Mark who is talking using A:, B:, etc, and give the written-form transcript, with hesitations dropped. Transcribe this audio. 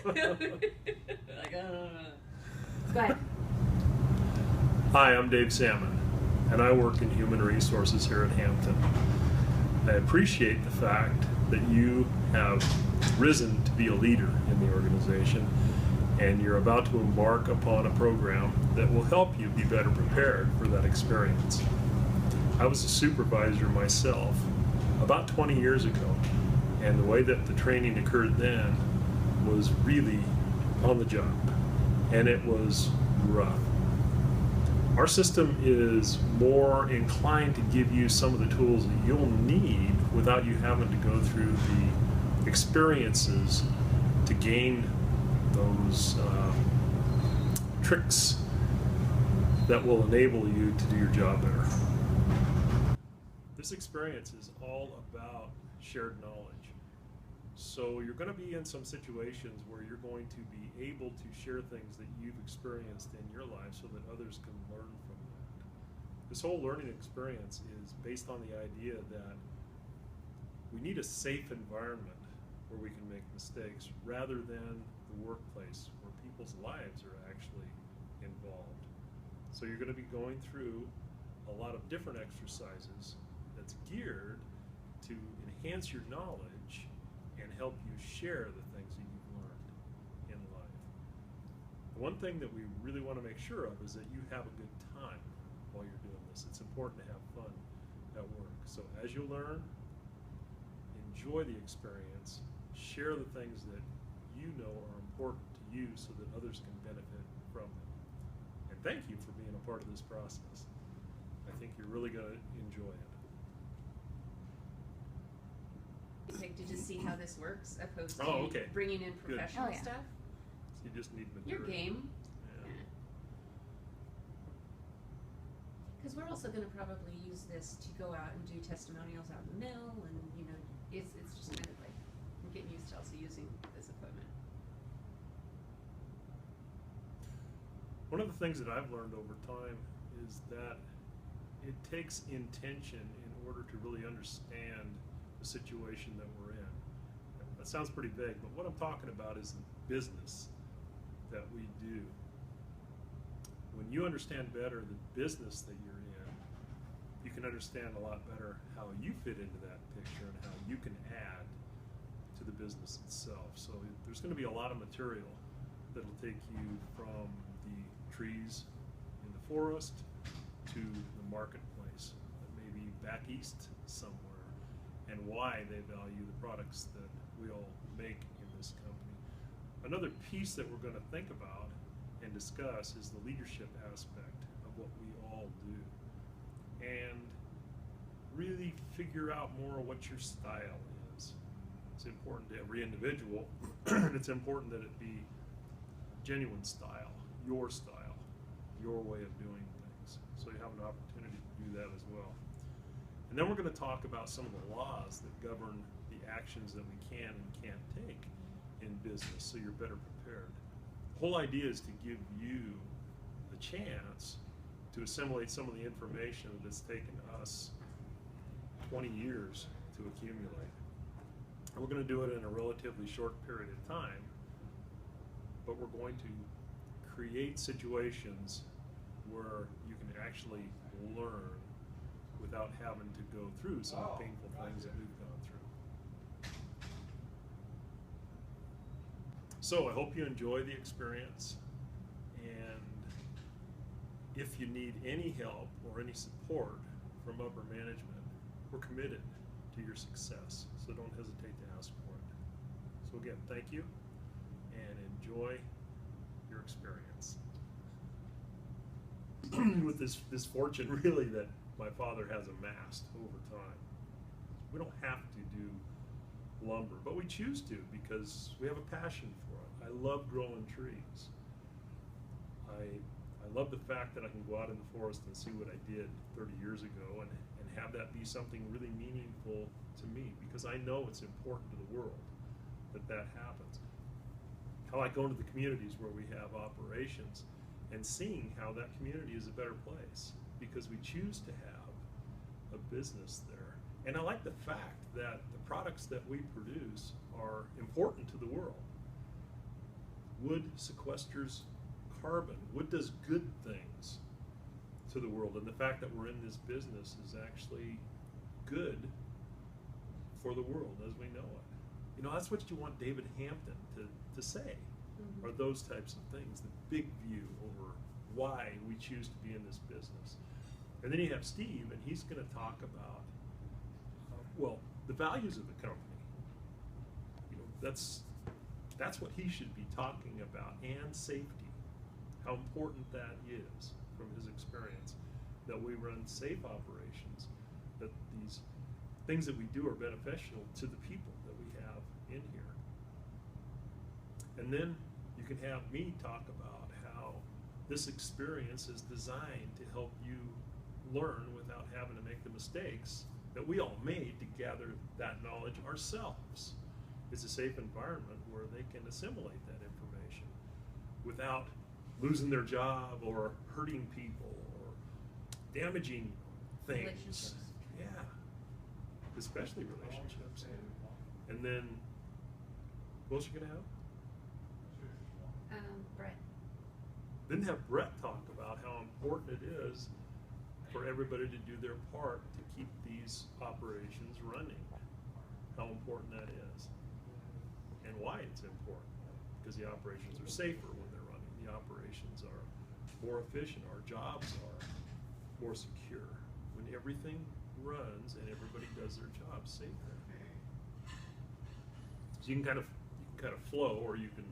A: Like, go ahead.
B: Hi, I'm Dave Salmon, and I work in human resources here at Hampton. I appreciate the fact that you have risen to be a leader in the organization, and you're about to embark upon a program that will help you be better prepared for that experience. I was a supervisor myself about 20 years ago, and the way that the training occurred then was really on the job, and it was rough. Our system is more inclined to give you some of the tools that you'll need without you having to go through the experiences to gain those tricks that will enable you to do your job better. This experience is all about shared knowledge. So you're going to be in some situations where you're going to be able to share things that you've experienced in your life so that others can learn from that. This whole learning experience is based on the idea that we need a safe environment where we can make mistakes rather than the workplace where people's lives are actually involved. So you're going to be going through a lot of different exercises that's geared to enhance your knowledge and help you share the things that you've learned in life. The one thing that we really want to make sure of is that you have a good time while you're doing this. It's important to have fun at work. So as you learn, enjoy the experience, share the things that you know are important to you so that others can benefit from them. And thank you for being a part of this process. I think you're really going to enjoy it.
A: To just see how this works, opposed to
B: okay.
A: bringing in professional
C: Good.
A: stuff.
B: So you just need
A: Your
B: material.
A: game.
B: Yeah.
A: Because we're also going to probably use this to go out and do testimonials out in the mill, and it's just kind of like I'm getting used to also using this equipment.
B: One of the things that I've learned over time is that it takes intention in order to really understand the situation that we're in. That sounds pretty vague, but what I'm talking about is the business that we do. When you understand better the business that you're in, you can understand a lot better how you fit into that picture and how you can add to the business itself. So there's going to be a lot of material that'll take you from the trees in the forest to the marketplace that may be back east somewhere, and why they value the products that we all make in this company. Another piece that we're going to think about and discuss is the leadership aspect of what we all do, and really figure out more what your style is. It's important to every individual, and it's important that it be genuine style, your way of doing things. So you have an opportunity to do that as well. And then we're going to talk about some of the laws that govern the actions that we can and can't take in business so you're better prepared. The whole idea is to give you the chance to assimilate some of the information that's taken us 20 years to accumulate. And we're going to do it in a relatively short period of time, but we're going to create situations where you can actually learn without having to go through some of the painful things that we've gone through. So I hope you enjoy the experience, and if you need any help or any support from upper management, we're committed to your success, so don't hesitate to ask for it. So again, thank you, and enjoy your experience. With this fortune really that my father has amassed over time. We don't have to do lumber, but we choose to because we have a passion for it. I love growing trees. I love the fact that I can go out in the forest and see what I did 30 years ago and have that be something really meaningful to me, because I know it's important to the world that happens. I like going to the communities where we have operations and seeing how that community is a better place because we choose to have a business there. And I like the fact that the products that we produce are important to the world. Wood sequesters carbon. Wood does good things to the world, and the fact that we're in this business is actually good for the world as we know it. You know, that's what you want David Hampton to say,
A: Mm-hmm.
B: are those types of things, the big view over why we choose to be in this business. And then you have Steve, and he's going to talk about, well, the values of the company. You know, that's what he should be talking about, and safety, how important that is from his experience, that we run safe operations, that these things that we do are beneficial to the people that we have in here. And then you can have me talk about how this experience is designed to help you learn without having to make the mistakes that we all made to gather that knowledge ourselves. It's a safe environment where they can assimilate that information without losing their job or hurting people or damaging things.
A: Relationships.
B: Yeah, especially relationships. And then, what else you gonna have?
A: Brett.
B: Then have Brett talk about how important it is for everybody to do their part to keep these operations running. How important that is. And why it's important. Because the operations are safer when they're running. The operations are more efficient. Our jobs are more secure. When everything runs and everybody does their job safer. So you can kind of flow, or you can